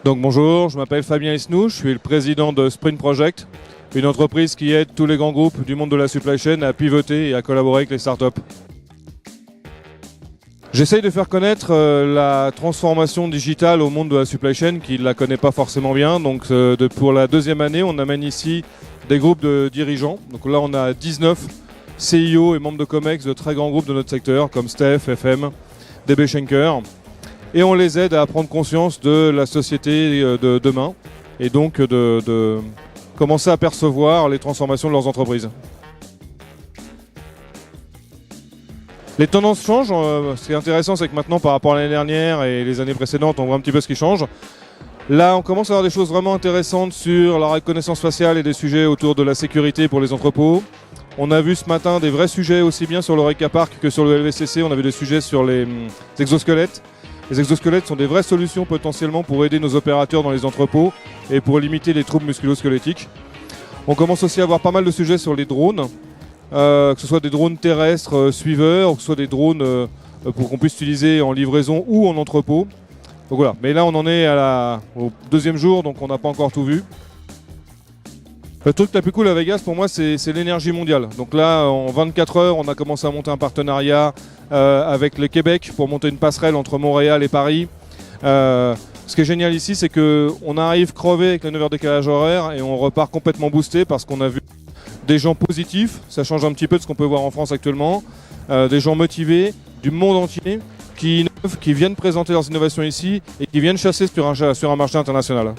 Donc bonjour, je m'appelle Fabien Esnou, je suis le président de Sprint Project, une entreprise qui aide tous les grands groupes du monde de la supply chain à pivoter et à collaborer avec les startups. J'essaye de faire connaître la transformation digitale au monde de la supply chain qui ne la connaît pas forcément bien. Donc pour la deuxième année, on amène ici des groupes de dirigeants. Donc là, on a 19 CIO et membres de COMEX de très grands groupes de notre secteur comme Steph, FM, DB Schenker. Et on les aide à prendre conscience de la société de demain et donc de commencer à percevoir les transformations de leurs entreprises. Les tendances changent. Ce qui est intéressant, c'est que maintenant, par rapport à l'année dernière et les années précédentes, on voit un petit peu ce qui change. Là, on commence à avoir des choses vraiment intéressantes sur la reconnaissance faciale et des sujets autour de la sécurité pour les entrepôts. On a vu ce matin des vrais sujets aussi bien sur le Reka Park que sur le LVCC. On a vu des sujets sur les exosquelettes. Les exosquelettes sont des vraies solutions potentiellement pour aider nos opérateurs dans les entrepôts et pour limiter les troubles musculo-squelettiques. On commence aussi à avoir pas mal de sujets sur les drones. Que ce soit des drones terrestres suiveurs, ou que ce soit des drones pour qu'on puisse utiliser en livraison ou en entrepôt. Donc voilà. Mais là on en est au deuxième jour, donc on n'a pas encore tout vu. Le truc le plus cool à Vegas pour moi c'est l'énergie mondiale. Donc là en 24 heures on a commencé à monter un partenariat avec le Québec pour monter une passerelle entre Montréal et Paris. Ce qui est génial ici c'est qu'on arrive crevé avec les 9 heures de décalage horaire et on repart complètement boosté parce qu'on a vu des gens positifs, ça change un petit peu de ce qu'on peut voir en France actuellement, des gens motivés du monde entier qui viennent présenter leurs innovations ici et qui viennent chasser sur un marché international.